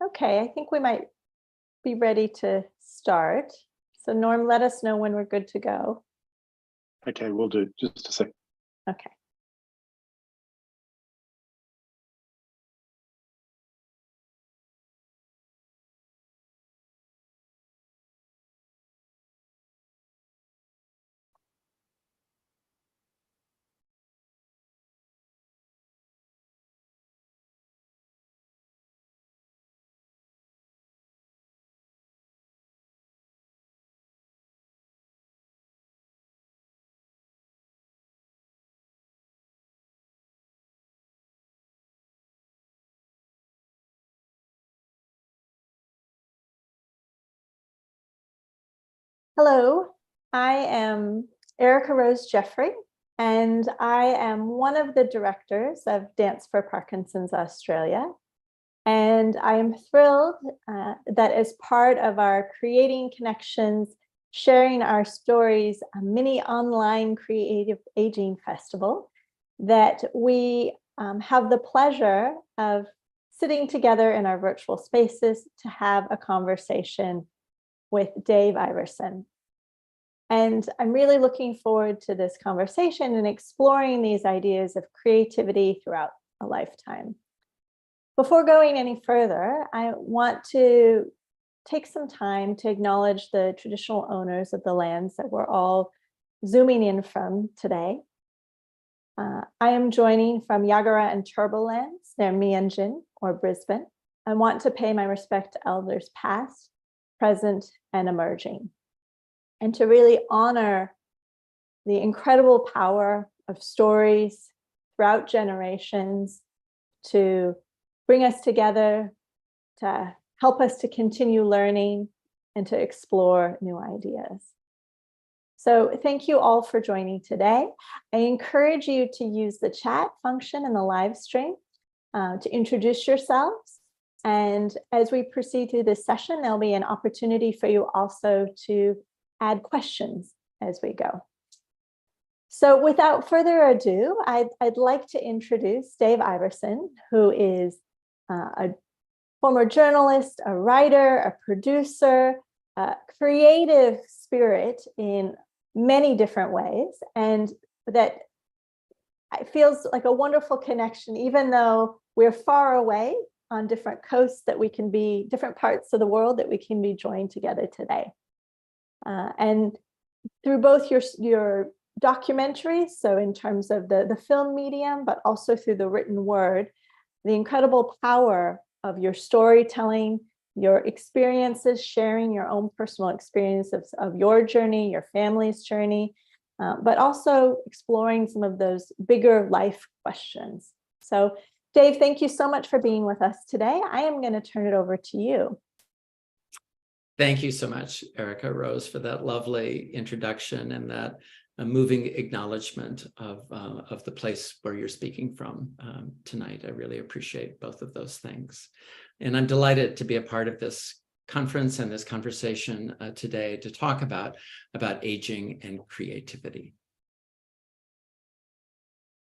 Okay, I think we might be ready to start. So Norm, let us know when we're good to go. Okay, we'll do. Just a sec. Okay. Hello, I am Erica Rose Jeffrey, and I am one of the directors of Dance for Parkinson's Australia. And I am thrilled that as part of our Creating Connections, Sharing Our Stories, a mini online creative aging festival, that we have the pleasure of sitting together in our virtual spaces to have a conversation with Dave Iverson. And I'm really looking forward to this conversation and exploring these ideas of creativity throughout a lifetime. Before going any further, I want to take some time to acknowledge the traditional owners of the lands that we're all zooming in from today. I am joining from Yagara and Turrbal lands near Meanjin or Brisbane. I want to pay my respect to elders past, present, and emerging, and to really honor the incredible power of stories throughout generations to bring us together, to help us to continue learning and to explore new ideas. So thank you all for joining today. I encourage you to use the chat function in the live stream to introduce yourselves. And as we proceed through this session, there'll be an opportunity for you also to add questions as we go. So without further ado, I'd like to introduce Dave Iverson, who is a former journalist, a writer, a producer, a creative spirit in many different ways. And that it feels like a wonderful connection, even though we're far away on different coasts, that we can be different parts of the world, that we can be joined together today. And through both your documentaries, so in terms of the film medium, but also through the written word, the incredible power of your storytelling, your experiences, sharing your own personal experiences of your journey, your family's journey, but also exploring some of those bigger life questions. So Dave, thank you so much for being with us today. I am going to turn it over to you. Thank you so much, Erica Rose, for that lovely introduction and that moving acknowledgement of the place where you're speaking from tonight. I really appreciate both of those things. And I'm delighted to be a part of this conference and this conversation today to talk about aging and creativity.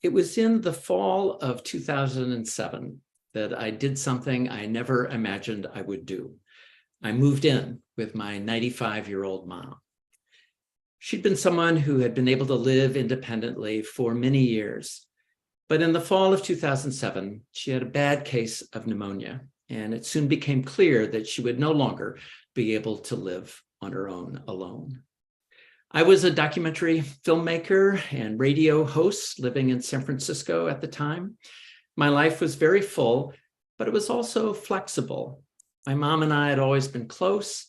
It was in the fall of 2007 that I did something I never imagined I would do. I moved in with my 95-year-old mom. She'd been someone who had been able to live independently for many years, but in the fall of 2007, she had a bad case of pneumonia, and it soon became clear that she would no longer be able to live on her own alone. I was a documentary filmmaker and radio host living in San Francisco at the time. My life was very full, but it was also flexible. My mom and I had always been close.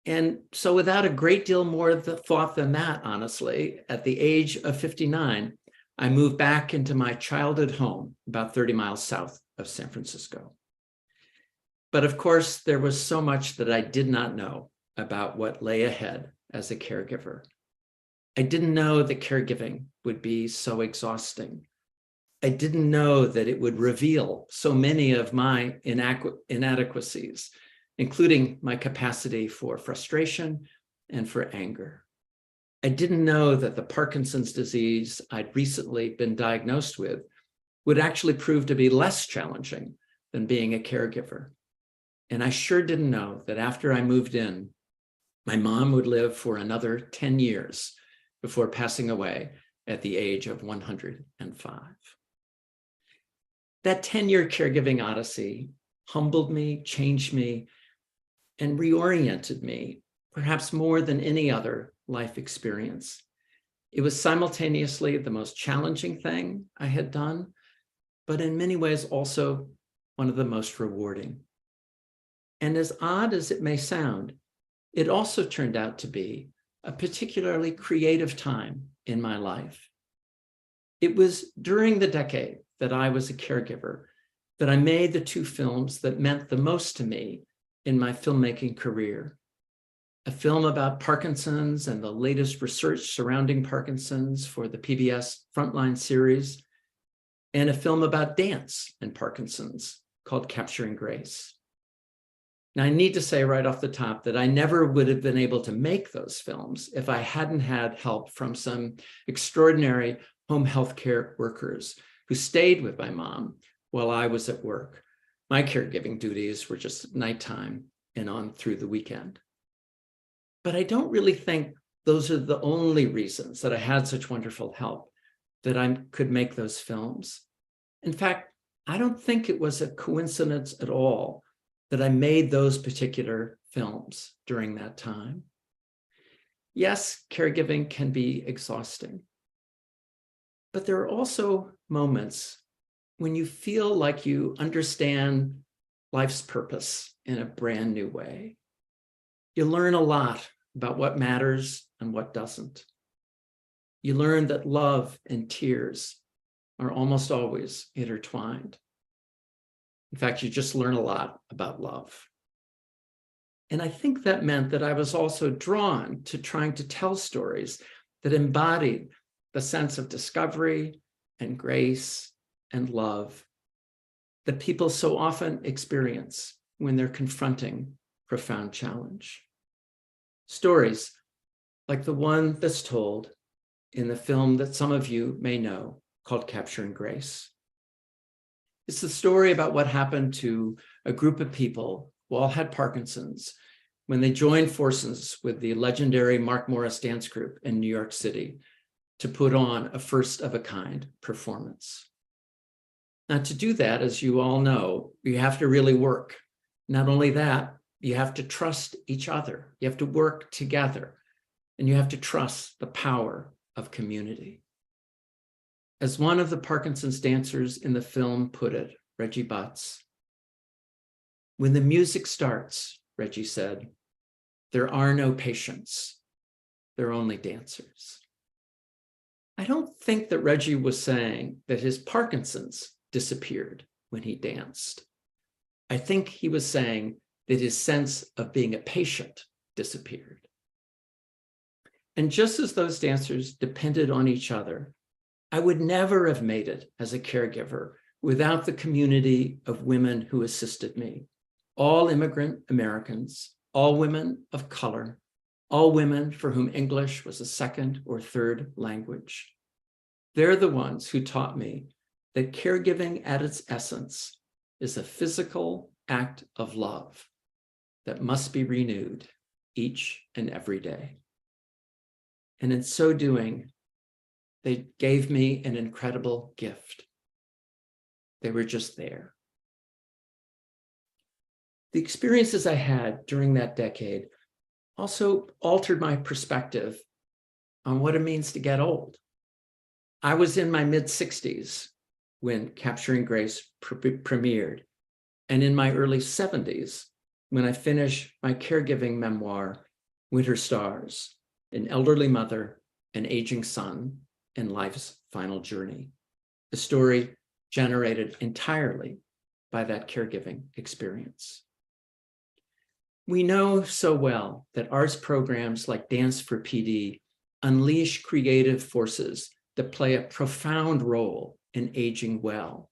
And so without a great deal more thought than that, honestly, at the age of 59, I moved back into my childhood home about 30 miles south of San Francisco. But of course, there was so much that I did not know about what lay ahead as a caregiver. I didn't know that caregiving would be so exhausting. I didn't know that it would reveal so many of my inadequacies, including my capacity for frustration and for anger. I didn't know that the Parkinson's disease I'd recently been diagnosed with would actually prove to be less challenging than being a caregiver. And I sure didn't know that after I moved in, my mom would live for another 10 years before passing away at the age of 105. That 10-year caregiving odyssey humbled me, changed me, and reoriented me, perhaps more than any other life experience. It was simultaneously the most challenging thing I had done, but in many ways also one of the most rewarding. And as odd as it may sound, it also turned out to be a particularly creative time in my life. It was during the decade that I was a caregiver that I made the two films that meant the most to me in my filmmaking career. A film about Parkinson's and the latest research surrounding Parkinson's for the PBS Frontline series, and a film about dance and Parkinson's called Capturing Grace. Now, I need to say right off the top that I never would have been able to make those films if I hadn't had help from some extraordinary home healthcare workers who stayed with my mom while I was at work. My caregiving duties were just nighttime and on through the weekend. But I don't really think those are the only reasons that I had such wonderful help that I could make those films. In fact, I don't think it was a coincidence at all that I made those particular films during that time. Yes, caregiving can be exhausting, but there are also moments when you feel like you understand life's purpose in a brand new way. You learn a lot about what matters and what doesn't. You learn that love and tears are almost always intertwined. In fact, you just learn a lot about love. And I think that meant that I was also drawn to trying to tell stories that embodied the sense of discovery and grace and love that people so often experience when they're confronting profound challenge. Stories like the one that's told in the film that some of you may know called Capturing Grace. It's the story about what happened to a group of people who all had Parkinson's when they joined forces with the legendary Mark Morris Dance Group in New York City to put on a first-of-a-kind performance. Now, to do that, as you all know, you have to really work. Not only that, you have to trust each other. You have to work together, and you have to trust the power of community. As one of the Parkinson's dancers in the film put it, Reggie Butts, "When the music starts," Reggie said, "there are no patients. There are only dancers." I don't think that Reggie was saying that his Parkinson's disappeared when he danced. I think he was saying that his sense of being a patient disappeared. And just as those dancers depended on each other, I would never have made it as a caregiver without the community of women who assisted me. All immigrant Americans, all women of color, all women for whom English was a second or third language. They're the ones who taught me that caregiving at its essence is a physical act of love that must be renewed each and every day. And in so doing, they gave me an incredible gift. They were just there. The experiences I had during that decade also altered my perspective on what it means to get old. I was in my mid-60s when Capturing Grace premiered, and in my early 70s when I finished my caregiving memoir, Winter Stars, an elderly mother, an aging son, and life's final journey, a story generated entirely by that caregiving experience. We know so well that arts programs like Dance for PD unleash creative forces that play a profound role in aging well.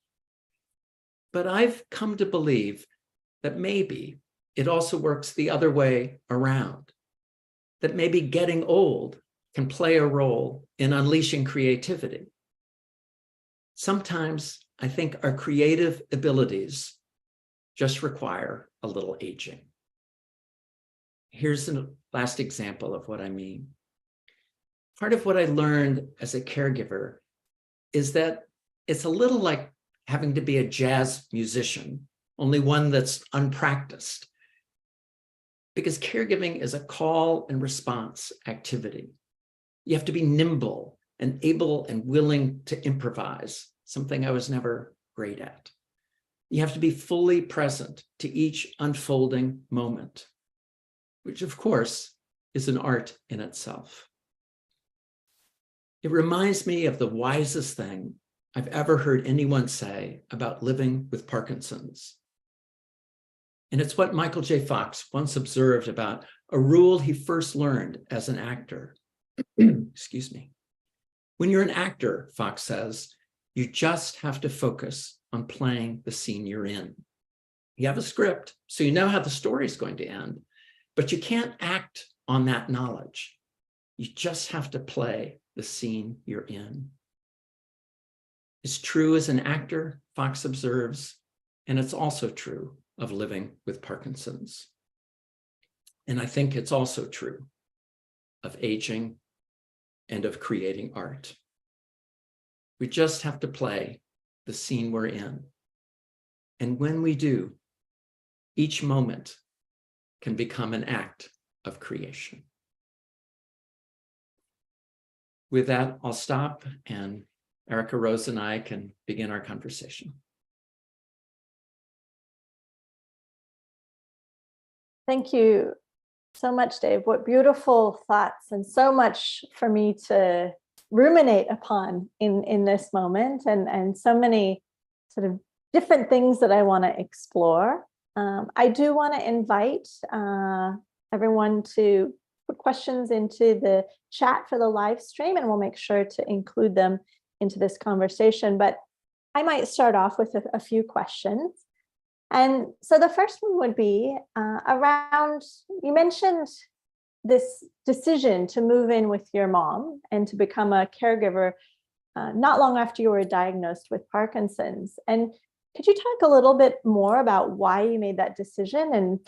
But I've come to believe that maybe it also works the other way around, that maybe getting old can play a role in unleashing creativity. Sometimes I think our creative abilities just require a little aging. Here's the last example of what I mean. Part of what I learned as a caregiver is that it's a little like having to be a jazz musician, only one that's unpracticed. Because caregiving is a call and response activity. You have to be nimble and able and willing to improvise, something I was never great at. You have to be fully present to each unfolding moment, which of course is an art in itself. It reminds me of the wisest thing I've ever heard anyone say about living with Parkinson's. And it's what Michael J. Fox once observed about a rule he first learned as an actor. Excuse me. When you're an actor, Fox says, you just have to focus on playing the scene you're in. You have a script, so you know how the story is going to end, but you can't act on that knowledge. You just have to play the scene you're in. It's true as an actor, Fox observes, and it's also true of living with Parkinson's. And I think it's also true of aging and of creating art. We just have to play the scene we're in. And when we do, each moment can become an act of creation. With that, I'll stop, and Erica Rose and I can begin our conversation. Thank you so much, Dave. What beautiful thoughts, and so much for me to ruminate upon in this moment, and so many sort of different things that I want to explore. I do want to invite everyone to put questions into the chat for the live stream, and we'll make sure to include them into this conversation. But I might start off with a few questions. And so the first one would be around, you mentioned this decision to move in with your mom and to become a caregiver not long after you were diagnosed with Parkinson's. And could you talk a little bit more about why you made that decision? And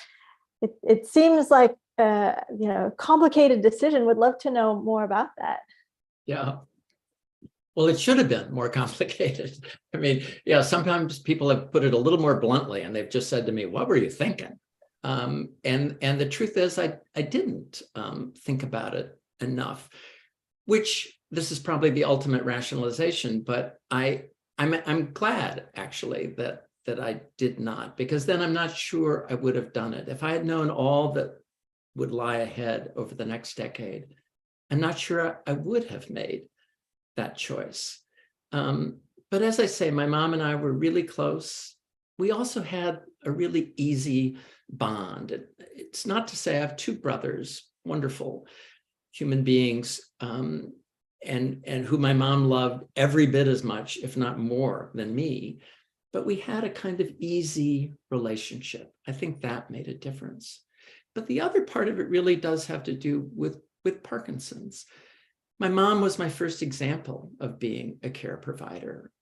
it seems like a complicated decision. Would love to know more about that. Yeah. Well, it should have been more complicated. I mean, yeah, sometimes people have put it a little more bluntly, and they've just said to me, what were you thinking? And the truth is, I didn't think about it enough, which this is probably the ultimate rationalization, but I'm glad actually that I did not, because then I'm not sure I would have done it. If I had known all that would lie ahead over the next decade, I'm not sure I would have made that choice. But as I say, my mom and I were really close. We also had a really easy bond. It's not to say I have two brothers, wonderful human beings, and who my mom loved every bit as much, if not more, than me. But we had a kind of easy relationship. I think that made a difference. But the other part of it really does have to do with Parkinson's. My mom was my first example of being a care provider.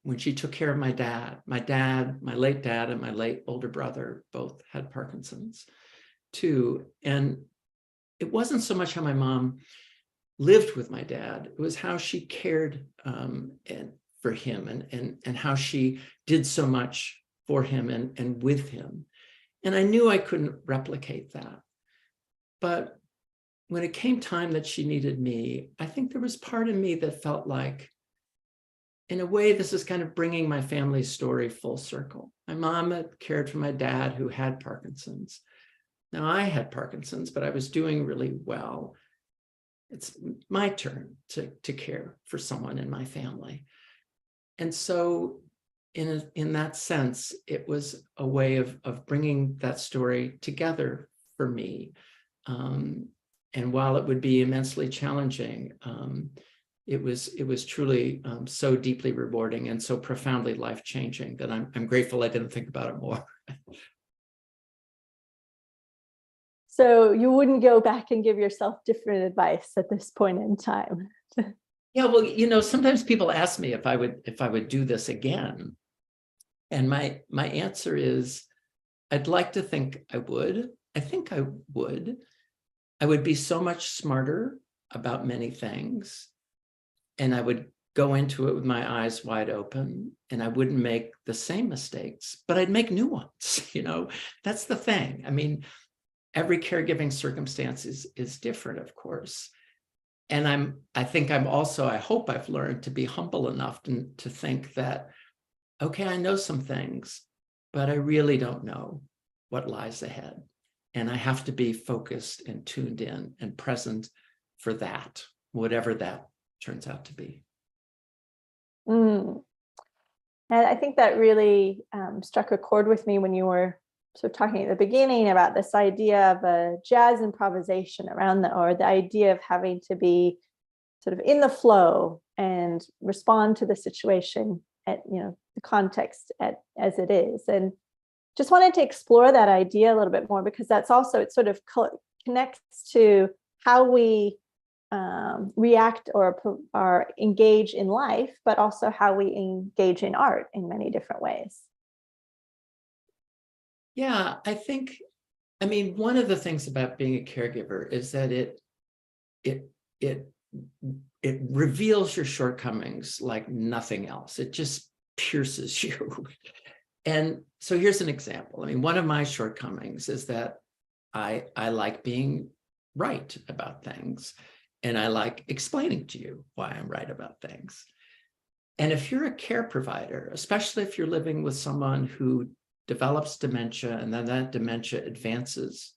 When she took care of my dad, my late dad, and my late older brother both had Parkinson's too. And it wasn't so much how my mom lived with my dad, it was how she cared for him, and how she did so much for him and with him. And I knew I couldn't replicate that. But when it came time that she needed me, I think there was part of me that felt like, in a way, this is kind of bringing my family's story full circle. My mom had cared for my dad who had Parkinson's. Now I had Parkinson's, but I was doing really well. It's my turn to care for someone in my family. And so in that sense, it was a way of bringing that story together for me. And while it would be immensely challenging, it was truly so deeply rewarding and so profoundly life-changing that I'm grateful I didn't think about it more. So you wouldn't go back and give yourself different advice at this point in time? Yeah, well, sometimes people ask me if I would do this again. And my answer is, I'd like to think I would. I think I would. I would be so much smarter about many things, and I would go into it with my eyes wide open, and I wouldn't make the same mistakes, but I'd make new ones. That's the thing. I mean, every caregiving circumstance is different, of course. And I think I'm also, I hope I've learned to be humble enough to think that, okay, I know some things, but I really don't know what lies ahead. And I have to be focused and tuned in and present for that, whatever that turns out to be. And I think that really struck a chord with me when you were sort of talking at the beginning about this idea of a jazz improvisation around or the idea of having to be sort of in the flow and respond to the situation at, the context as it is. And just wanted to explore that idea a little bit more, because that's also, it sort of connects to how we react or engage in life, but also how we engage in art in many different ways. Yeah, I mean, one of the things about being a caregiver is that it reveals your shortcomings like nothing else. It just pierces you. And so here's an example. I mean, one of my shortcomings is that I like being right about things, and I like explaining to you why I'm right about things. And if you're a care provider, especially if you're living with someone who develops dementia and then that dementia advances,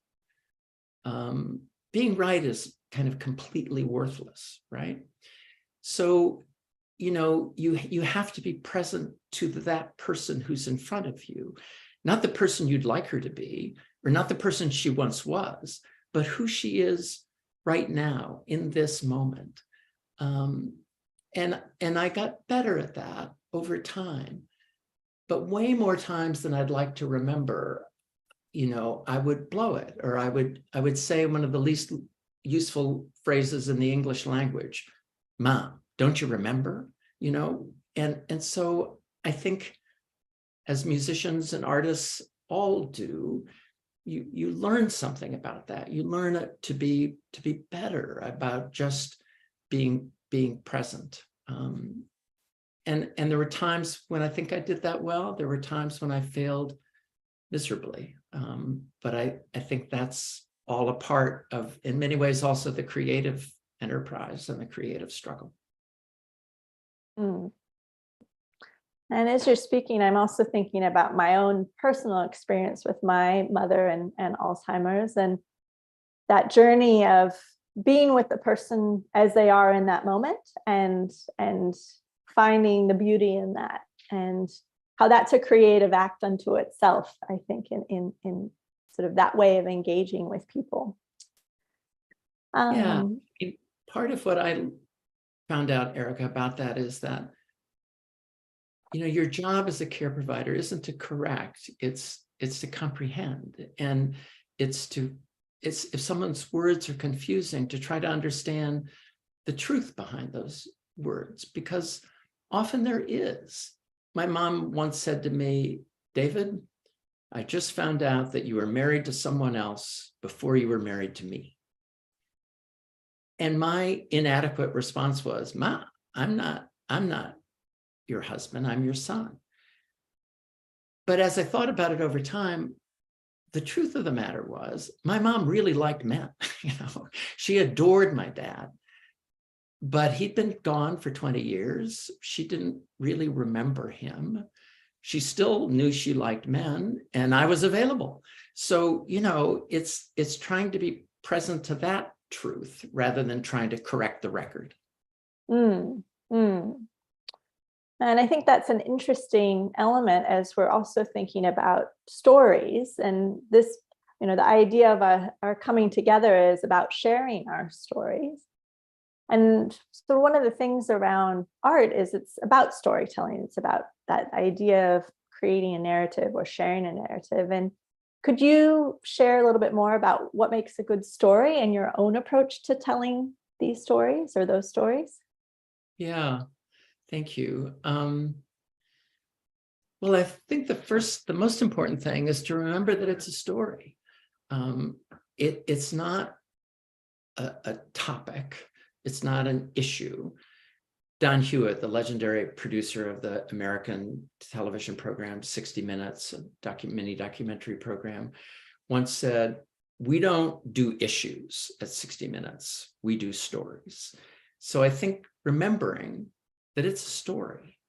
being right is kind of completely worthless, right? So, you have to be present to that person who's in front of you, not the person you'd like her to be, or not the person she once was, but who she is right now in this moment. And I got better at that over time, but way more times than I'd like to remember, I would blow it, or I would say one of the least useful phrases in the English language, "Mom, don't you remember?" And so I think as musicians and artists all do, you learn something about that. You learn to be better about just being present. And there were times when I think I did that well. There were times when I failed miserably. But I think that's all a part of, in many ways, also the creative enterprise and the creative struggle. And as you're speaking, I'm also thinking about my own personal experience with my mother and Alzheimer's, and that journey of being with the person as they are in that moment, and finding the beauty in that, and how that's a creative act unto itself, I think, in sort of that way of engaging with people. Yeah, part of what I found out, Erica, about that is that, your job as a care provider isn't to correct, it's to comprehend. And it's if someone's words are confusing, to try to understand the truth behind those words, because often there is. My mom once said to me, "David, I just found out that you were married to someone else before you were married to me." And my inadequate response was, "Ma, I'm not your husband, I'm your son." But as I thought about it over time, the truth of the matter was my mom really liked men. She adored my dad, but he'd been gone for 20 years. She didn't really remember him. She still knew she liked men, and I was available. So, it's trying to be present to that truth rather than trying to correct the record. And I think that's an interesting element as we're also thinking about stories. And this, the idea of our coming together is about sharing our stories. And so one of the things around art is it's about storytelling. It's about that idea of creating a narrative or sharing a narrative. And could you share a little bit more about what makes a good story and your own approach to telling these stories or those stories? Yeah. Thank you. Well, I think the most important thing is to remember that it's a story. It's not a topic. It's not an issue. Don Hewitt, the legendary producer of the American television program 60 Minutes, a mini documentary program, once said, "We don't do issues at 60 Minutes. We do stories." So I think remembering that it's a story,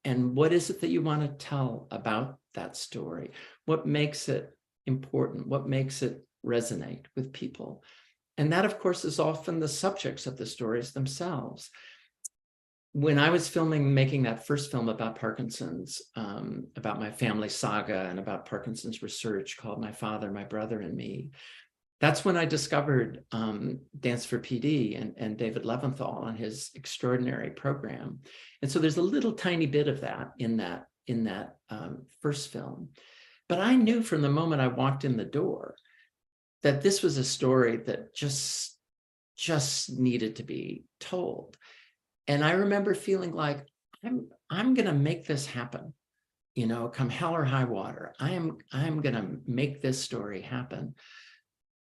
and what is it that you want to tell about that story? What makes it important? What makes it resonate with people? And that, of course, is often the subjects of the stories themselves. When I was making that first film about Parkinson's, about my family saga and about Parkinson's research called My Father, My Brother, and Me, that's when I discovered Dance for PD and David Leventhal and his extraordinary program. And so there's a little tiny bit of that in that first film. But I knew from the moment I walked in the door that this was a story that just needed to be told. And I remember feeling like, I'm going to make this happen, come hell or high water. I'm going to make this story happen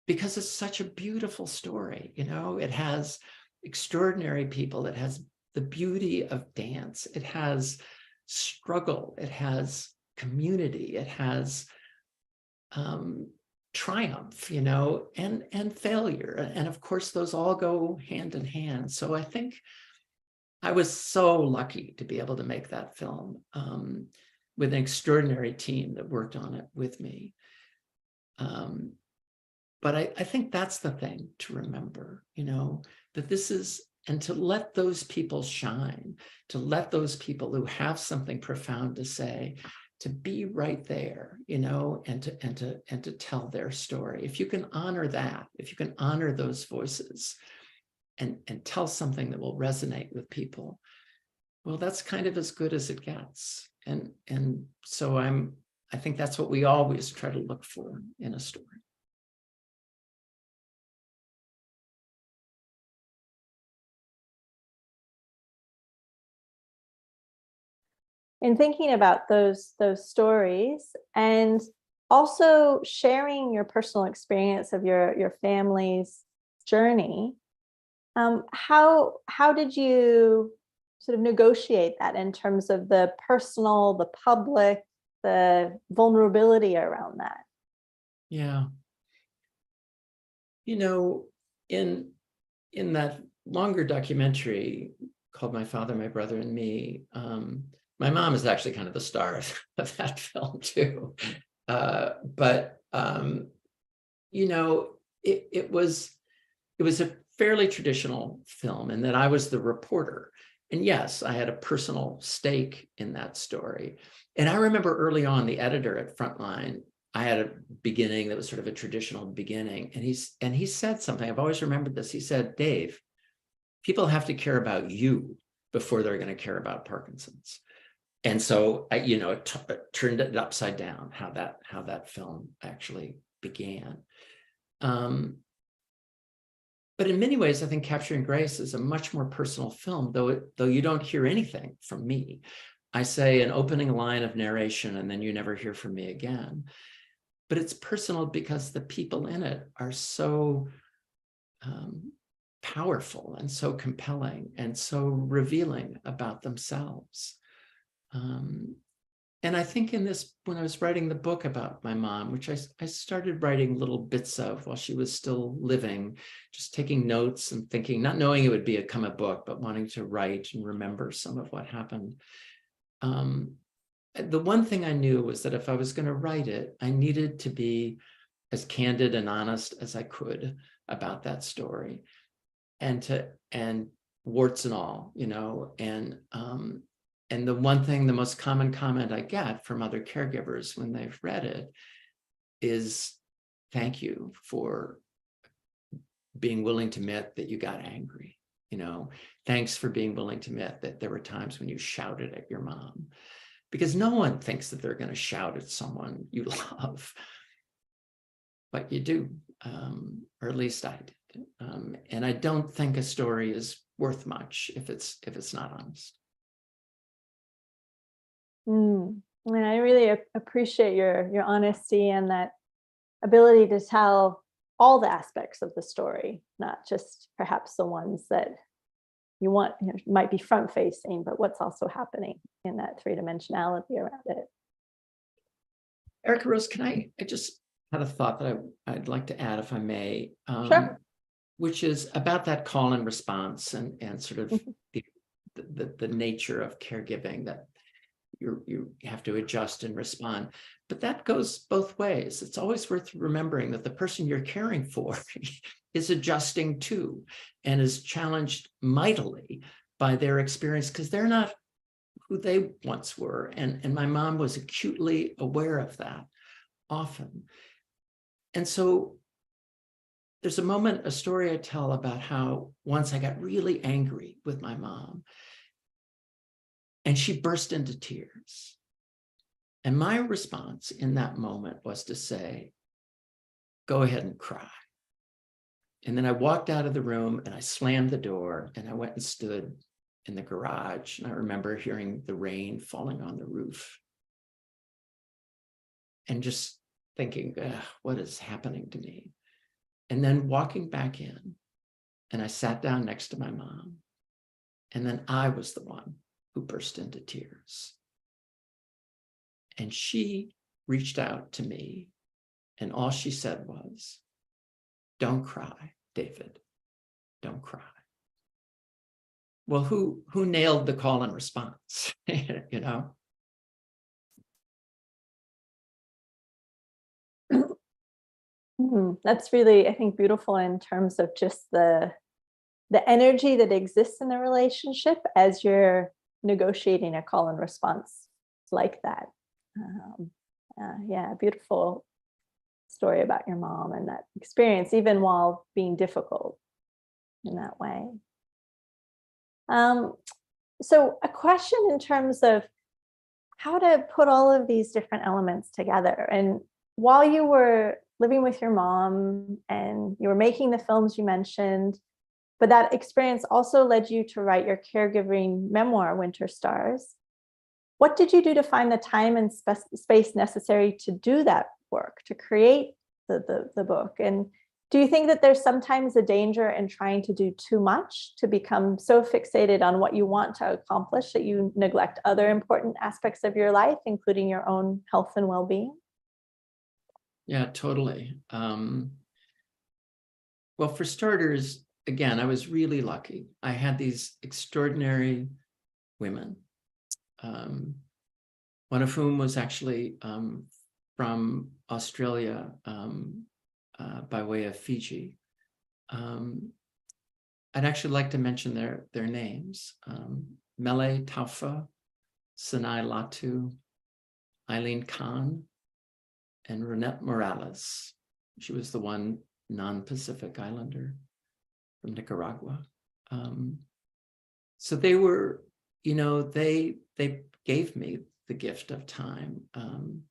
because it's such a beautiful story. It has extraordinary people. It has the beauty of dance. It has struggle. It has community. It has triumph, and failure. And of course, those all go hand in hand. So I think I was so lucky to be able to make that film with an extraordinary team that worked on it with me. But I think that's the thing to remember, that this is, and to let those people shine, to let those people who have something profound to say, to be right there, and to tell their story. If you can honor that, if you can honor those voices and tell something that will resonate with people, well, that's kind of as good as it gets. And so I think that's what we always try to look for in a story. In thinking about those stories and also sharing your personal experience of your family's journey, how did you sort of negotiate that in terms of the personal, the public, the vulnerability around that? Yeah. In that longer documentary called My Father, My Brother, and Me, my mom is actually kind of the star of that film too. But it was a fairly traditional film in that I was the reporter. And yes, I had a personal stake in that story. And I remember early on, the editor at Frontline, I had a beginning that was sort of a traditional beginning. And he said something, I've always remembered this. He said, "Dave, people have to care about you before they're going to care about Parkinson's." And so, it turned it upside down, how that film actually began. But in many ways, I think Capturing Grace is a much more personal film, though you don't hear anything from me. I say an opening line of narration, and then you never hear from me again. But it's personal because the people in it are so powerful and so compelling and so revealing about themselves. And I think when I was writing the book about my mom, which I started writing little bits of while she was still living, just taking notes and thinking, not knowing it would become a book, but wanting to write and remember some of what happened. The one thing I knew was that if I was going to write it, I needed to be as candid and honest as I could about that story, and warts and all, and the one thing, the most common comment I get from other caregivers when they've read it is, "Thank you for being willing to admit that you got angry. Thanks for being willing to admit that there were times when you shouted at your mom." Because no one thinks that they're going to shout at someone you love, but you do, or at least I did. And I don't think a story is worth much if it's not honest. And I really appreciate your honesty and that ability to tell all the aspects of the story, not just perhaps the ones that you want, might be front facing, but what's also happening in that three-dimensionality around it. Erica Rose, I just had a thought that I'd like to add, if I may, Sure. which is about that call and response and sort of the nature of caregiving, that you have to adjust and respond. But that goes both ways. It's always worth remembering that the person you're caring for is adjusting too, and is challenged mightily by their experience, because they're not who they once were. And my mom was acutely aware of that often. And so there's a story I tell about how once I got really angry with my mom and she burst into tears. And my response in that moment was to say, go ahead and cry. And then I walked out of the room and I slammed the door and I went and stood in the garage. And I remember hearing the rain falling on the roof and just thinking, what is happening to me? And then walking back in, and I sat down next to my mom. And then I was the one who burst into tears. And she reached out to me, and all she said was, don't cry, David, don't cry. Well, who nailed the call and response, you know? That's really, I think, beautiful in terms of just the energy that exists in the relationship as you're negotiating a call and response like that. Yeah, beautiful story about your mom and that experience, even while being difficult in that way. So a question in terms of how to put all of these different elements together. And while you were living with your mom and you were making the films you mentioned, but that experience also led you to write your caregiving memoir, Winter Stars. What did you do to find the time and space necessary to do that work, to create the book? And do you think that there's sometimes a danger in trying to do too much, to become so fixated on what you want to accomplish that you neglect other important aspects of your life, including your own health and well-being? Yeah, totally. Well, for starters, again, I was really lucky. I had these extraordinary women, one of whom was actually from Australia by way of Fiji. I'd actually like to mention their names. Mele Taufa, Sinai Latu, Eileen Khan, and Renette Morales. She was the one non-Pacific Islander from Nicaragua. So they were, they gave me the gift of time, and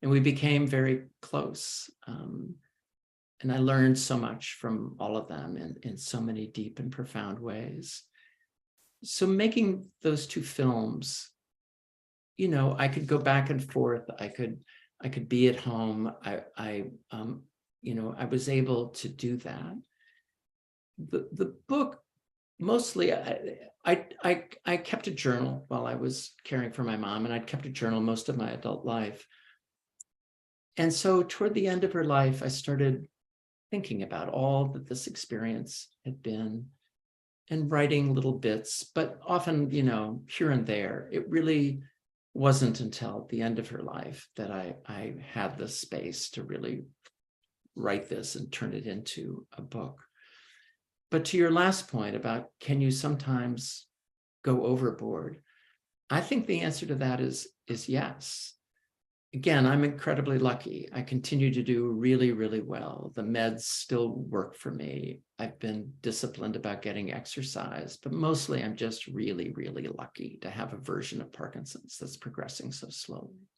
we became very close. And I learned so much from all of them in so many deep and profound ways. So making those two films, I could go back and forth. I could be at home. I was able to do that. The book, mostly, I kept a journal while I was caring for my mom, and I'd kept a journal most of my adult life. And so toward the end of her life, I started thinking about all that this experience had been and writing little bits, but often, here and there. It really wasn't until the end of her life that I had the space to really write this and turn it into a book. But to your last point about, can you sometimes go overboard? I think the answer to that is yes. Again, I'm incredibly lucky. I continue to do really, really well. The meds still work for me. I've been disciplined about getting exercise, but mostly I'm just really, really lucky to have a version of Parkinson's that's progressing so slowly.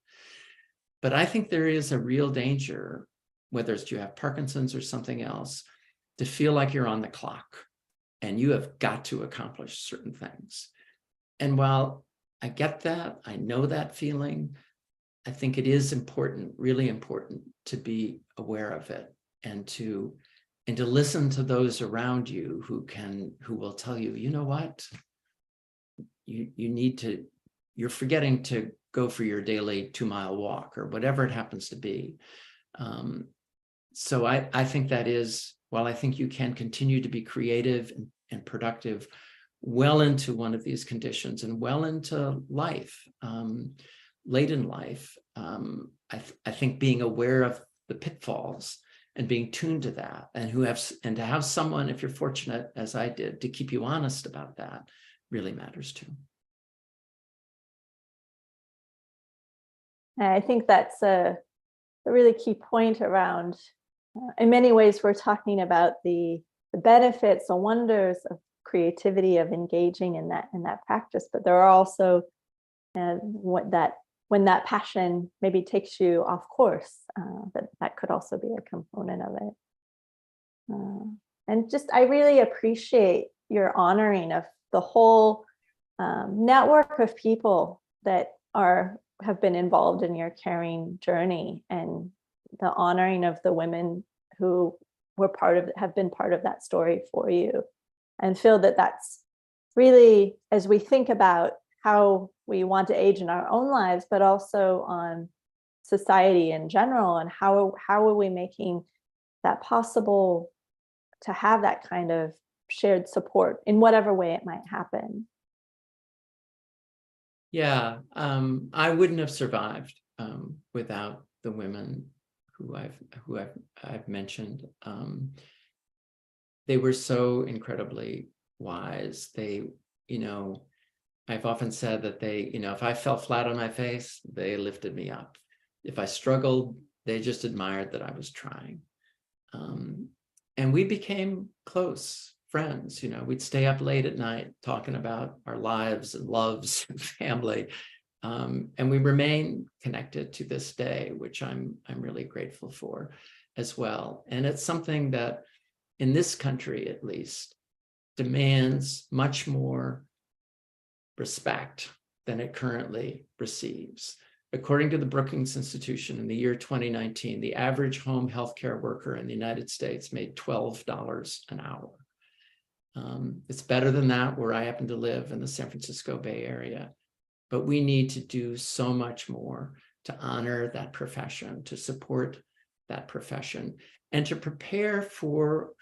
But I think there is a real danger, whether it's you have Parkinson's or something else, to feel like you're on the clock and you have got to accomplish certain things. And while I get that. I know that feeling. I think it is important, really important, to be aware of it and to listen to those around you who will tell you, you know what, you need to, you're forgetting to go for your daily 2-mile walk or whatever it happens to be. So I think that is, while I think you can continue to be creative and productive well into one of these conditions and well into life, late in life, I think being aware of the pitfalls and being tuned to that, and to have someone, if you're fortunate as I did, to keep you honest about that, really matters too. And I think that's a really key point around, in many ways, we're talking about the benefits, the wonders of creativity, of engaging in that practice, but there are also when that passion maybe takes you off course, that could also be a component of it. And just, I really appreciate your honoring of the whole network of people that have been involved in your caring journey, and the honoring of the women who have been part of that story for you, and feel that that's really, as we think about how we want to age in our own lives, but also on society in general, and how are we making that possible to have that kind of shared support in whatever way it might happen. Yeah, I wouldn't have survived without the women who I've mentioned. They were so incredibly wise. They, I've often said that they, if I fell flat on my face, they lifted me up. If I struggled, they just admired that I was trying. And we became close friends. We'd stay up late at night talking about our lives and loves and family. And we remain connected to this day, which I'm really grateful for as well. And it's something that, in this country at least, demands much more respect than it currently receives. According to the Brookings Institution, in the year 2019, the average home healthcare worker in the United States made $12 an hour. It's better than that where I happen to live in the San Francisco Bay Area. But we need to do so much more to honor that profession, to support that profession, and to prepare for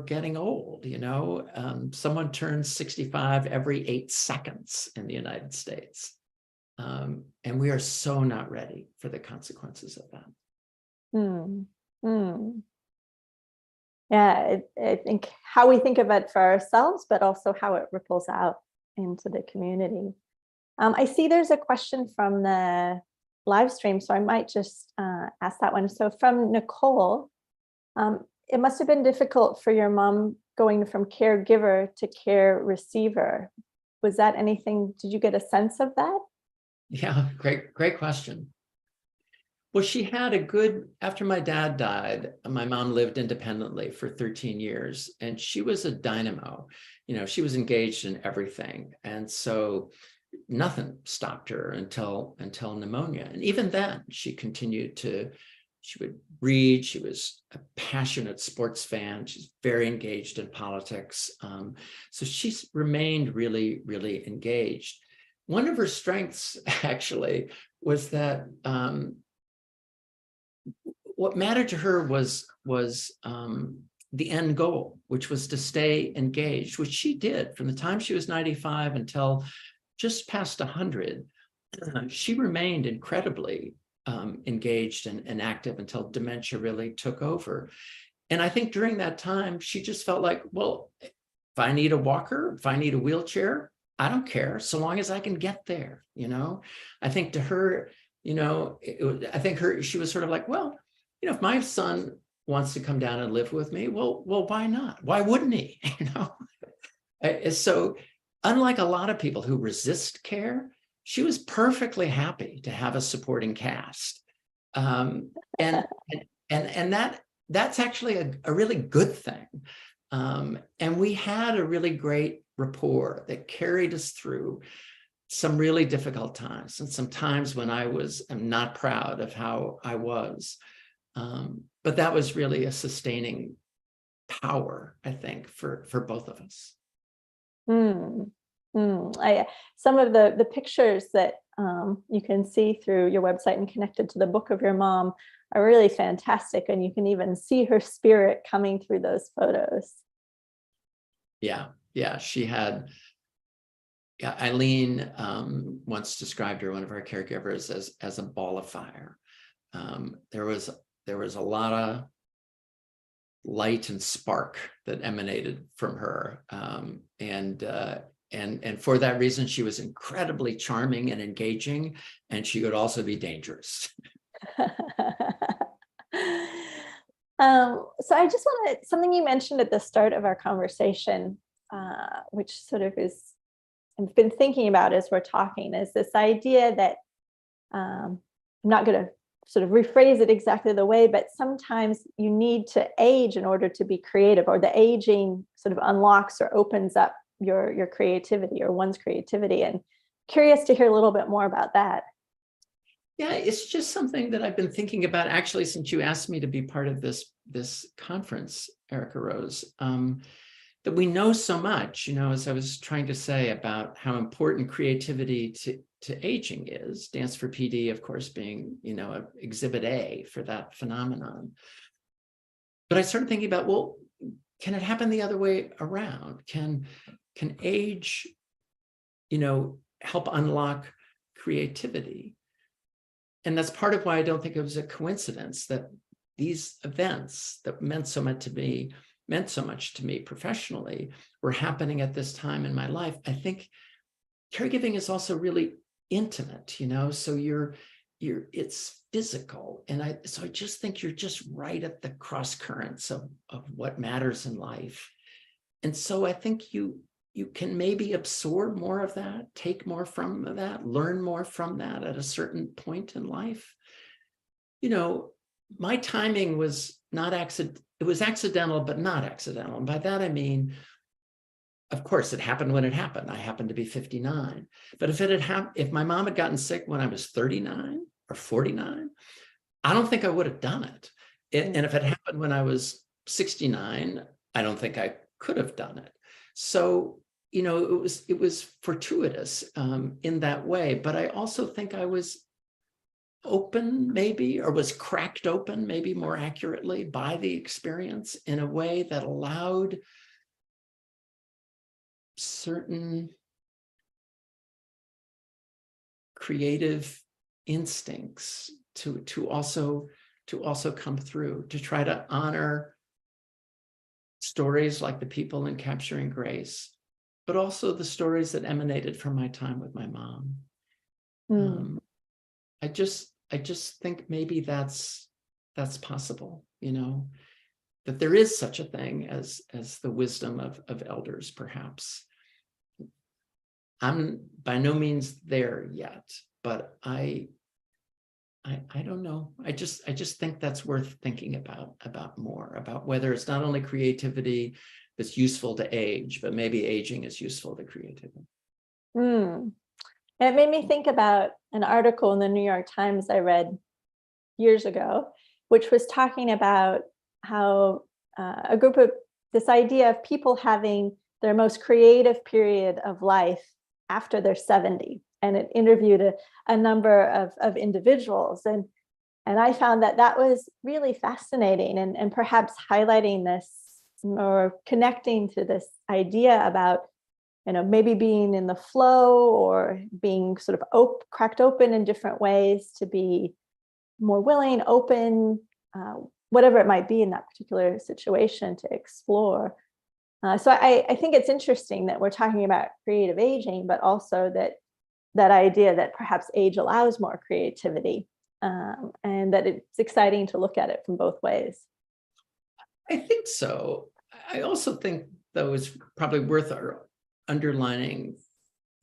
getting old. Someone turns 65 every 8 seconds in the United States. And we are so not ready for the consequences of that. Yeah, I think how we think of it for ourselves, but also how it ripples out into the community. I see there's a question from the live stream, so I might just ask that one. So from Nicole, it must have been difficult for your mom going from caregiver to care receiver. Was that anything, did you get a sense of that? Yeah, great question. Well, she had after my dad died, my mom lived independently for 13 years, and she was a dynamo. She was engaged in everything. And so nothing stopped her until pneumonia. And even then, she would read. She was a passionate sports fan. She's very engaged in politics. So she's remained really, really engaged. One of her strengths, actually, was that what mattered to her was the end goal, which was to stay engaged, which she did from the time she was 95 until just past 100. She remained incredibly engaged and active until dementia really took over. And I think during that time, she just felt like, well, if I need a walker, if I need a wheelchair, I don't care, so long as I can get there. I think to her, she was sort of like, well, if my son wants to come down and live with me, well, why not? Why wouldn't he? So unlike a lot of people who resist care, she was perfectly happy to have a supporting cast. And that's actually a really good thing. And we had a really great rapport that carried us through some really difficult times and some times when am not proud of how I was. But that was really a sustaining power, I think, for both of us. Some of the pictures that you can see through your website and connected to the book of your mom are really fantastic, and you can even see her spirit coming through those photos. Yeah, she had. Yeah, Eileen once described her, one of our caregivers, as a ball of fire. There was a lot of light and spark that emanated from her, and for that reason, she was incredibly charming and engaging, and she could also be dangerous. So I just want to, something you mentioned at the start of our conversation, which sort of I've been thinking about as we're talking, is this idea that I'm not going to sort of rephrase it exactly the way, but sometimes you need to age in order to be creative, or the aging sort of unlocks or opens up your creativity, or one's creativity. And curious to hear a little bit more about that. Yeah, it's just something that I've been thinking about actually since you asked me to be part of this conference, Erica Rose. That we know so much, as I was trying to say, about how important creativity to aging is. Dance for PD, of course, being exhibit A for that phenomenon. But I started thinking about, well, can it happen the other way around? Can age, help unlock creativity? And that's part of why I don't think it was a coincidence that these events that meant so much to me professionally were happening at this time in my life. I think caregiving is also really intimate, so it's physical. And so I just think you're just right at the cross currents of what matters in life. And so I think you can maybe absorb more of that, take more from that, learn more from that at a certain point in life. My timing was not accidental. It was accidental, but not accidental. And by that, I mean, of course, it happened when it happened. I happened to be 59. But if my mom had gotten sick when I was 39 or 49, I don't think I would have done it. And if it happened when I was 69, I don't think I could have done it. So, it was fortuitous in that way. But I also think I was open, maybe, or was cracked open, maybe more accurately, by the experience in a way that allowed certain creative instincts to also come through, to try to honor stories like the people in Capturing Grace, but also the stories that emanated from my time with my mom. I just think maybe that's possible, that there is such a thing as the wisdom of elders, perhaps. I'm by no means there yet, but I don't know. I just think that's worth thinking about more, about whether it's not only creativity that's useful to age, but maybe aging is useful to creativity. It made me think about an article in the New York Times I read years ago, which was talking about how this idea of people having their most creative period of life after they're 70. And it interviewed a number of individuals. And I found that was really fascinating, and perhaps highlighting this, or connecting to this idea about maybe being in the flow, or being sort of cracked open in different ways to be more willing, open, whatever it might be in that particular situation, to explore. So I think it's interesting that we're talking about creative aging, but also that idea that perhaps age allows more creativity, and that it's exciting to look at it from both ways. I think so. I also think, though, it's probably worth underlining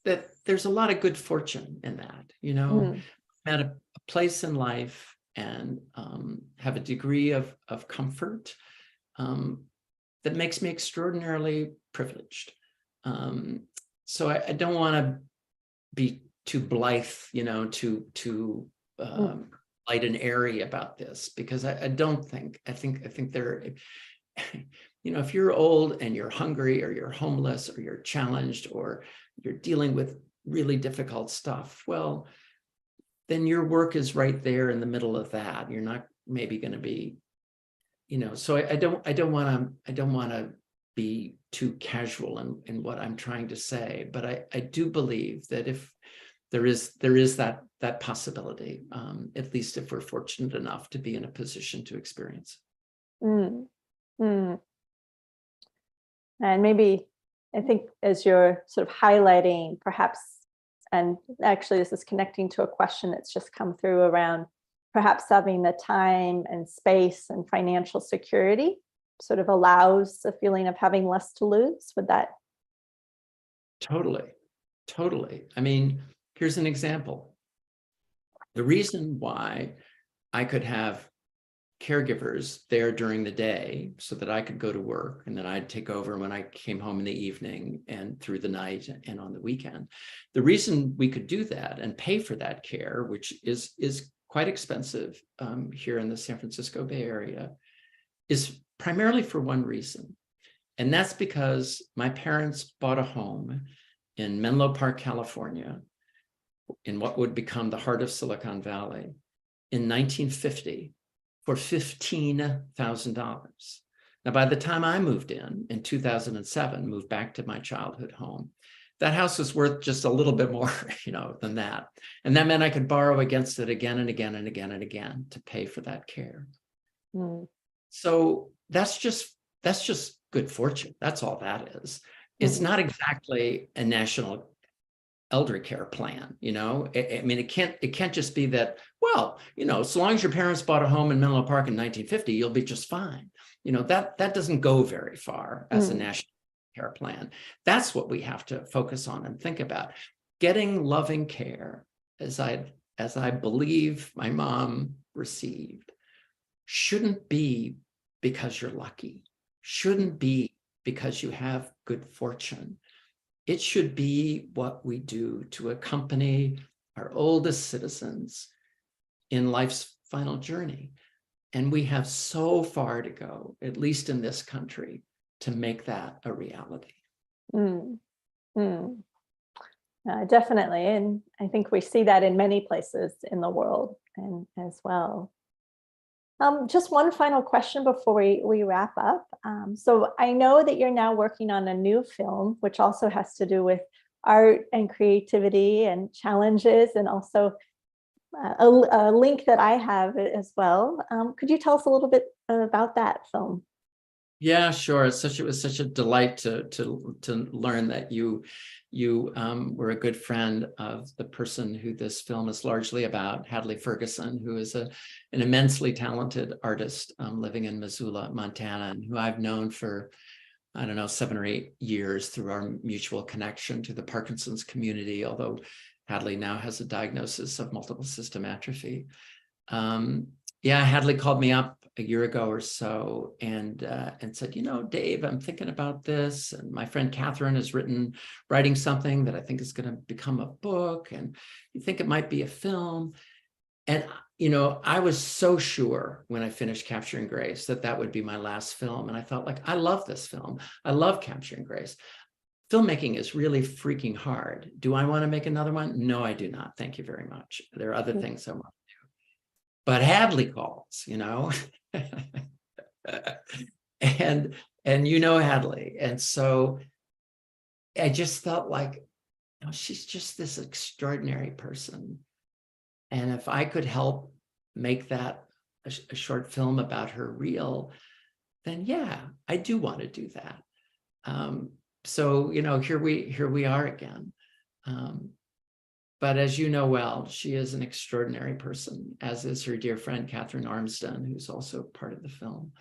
that there's a lot of good fortune in that, I'm at a place in life and have a degree of comfort that makes me extraordinarily privileged. So I don't want to be too blithe, light and airy about this, because I think there, if you're old and you're hungry or you're homeless or you're challenged or you're dealing with really difficult stuff, well, then your work is right there in the middle of that. You're not maybe going to be, so I don't want to be too casual in what I'm trying to say, but I do believe that if there is that possibility, at least if we're fortunate enough to be in a position to experience. Mm, mm. And maybe, I think as you're sort of highlighting perhaps, and actually this is connecting to a question that's just come through around perhaps having the time and space and financial security sort of allows a feeling of having less to lose. Would that? Totally. I mean, here's an example. The reason why I could have caregivers there during the day so that I could go to work and then I'd take over when I came home in the evening and through the night and on the weekend. The reason we could do that and pay for that care, which is quite expensive here in the San Francisco Bay Area, is primarily for one reason. And that's because my parents bought a home in Menlo Park, California, in what would become the heart of Silicon Valley in 1950 for $15,000. Now, by the time I moved in 2007, moved back to my childhood home, that house was worth just a little bit more, than that. And that meant I could borrow against it again and again and again and again to pay for that care. Mm. So that's just good fortune. That's all that is. It's not exactly a national elder care plan, I mean, it can't just be that, well, so long as your parents bought a home in Menlo Park in 1950, you'll be just fine. That doesn't go very far as a national care plan. That's what we have to focus on and think about. Getting loving care, as I believe my mom received, shouldn't be because you're lucky, shouldn't be because you have good fortune. It should be what we do to accompany our oldest citizens in life's final journey. And we have so far to go, at least in this country, to make that a reality. Definitely. And I think we see that in many places in the world and as well. Just one final question before we wrap up. So I know that you're now working on a new film, which also has to do with art and creativity and challenges, and also a link that I have as well. Could you tell us a little bit about that film? Yeah, sure. It was such a delight to learn that you were a good friend of the person who this film is largely about, Hadley Ferguson, who is an immensely talented artist living in Missoula, Montana, and who I've known for, 7 or 8 years through our mutual connection to the Parkinson's community, although Hadley now has a diagnosis of multiple system atrophy. Hadley called me up a year ago or so and said, Dave, I'm thinking about this, and my friend Catherine is writing something that I think is going to become a book, and you think it might be a film. And I was so sure when I finished Capturing Grace that would be my last film, and I felt like, I love this film, I love Capturing Grace. Filmmaking is really freaking hard. Do I want to make another one? No, I do not. Thank you very much. There are other things I want. But Hadley calls, and Hadley. And so I just felt like, she's just this extraordinary person. And if I could help make that a short film about her real, then yeah, I do want to do that. So, here we are again. But as you know well, she is an extraordinary person, as is her dear friend, Catherine Armston, who's also part of the film.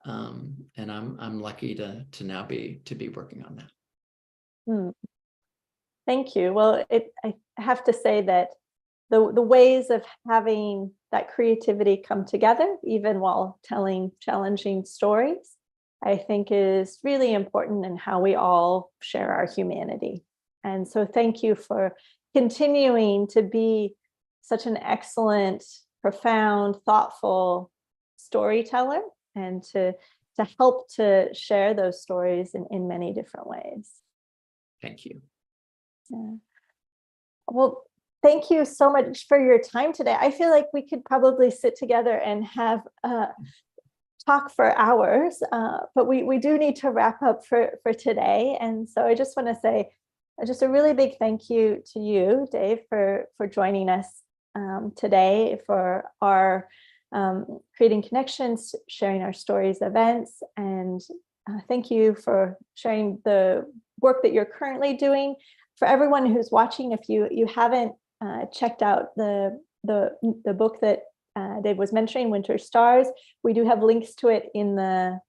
And I'm lucky to now be working on that. Thank you. Well, I have to say that the ways of having that creativity come together, even while telling challenging stories, I think is really important in how we all share our humanity. And so thank you for continuing to be such an excellent, profound, thoughtful storyteller, and to help to share those stories in many different ways. Thank you. Yeah. Well, thank you so much for your time today. I feel like we could probably sit together and have talk for hours, but we do need to wrap up for today. And so I just want to say just a really big thank you to you, Dave, for joining us today for our Creating Connections, Sharing Our Stories events. And thank you for sharing the work that you're currently doing. For everyone who's watching, if you haven't checked out the book that Dave was mentioning, Winter Stars, we do have links to it in the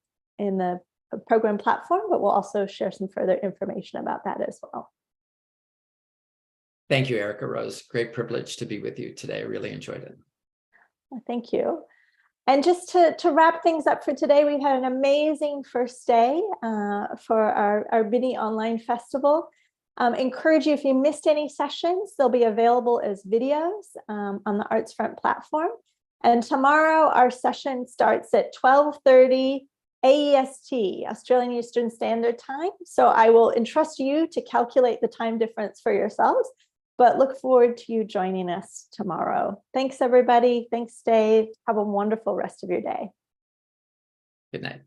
program platform, but we'll also share some further information about that as well. Thank you, Erica Rose. Great privilege to be with you today. I really enjoyed it. Thank you. And just to wrap things up for today, we've had an amazing first day for our Mini Online Festival. Encourage you, if you missed any sessions, they'll be available as videos on the ArtsFront platform. And tomorrow our session starts at 12:30 AEST, Australian Eastern Standard Time. So I will entrust you to calculate the time difference for yourselves, but look forward to you joining us tomorrow. Thanks, everybody. Thanks, Dave. Have a wonderful rest of your day. Good night.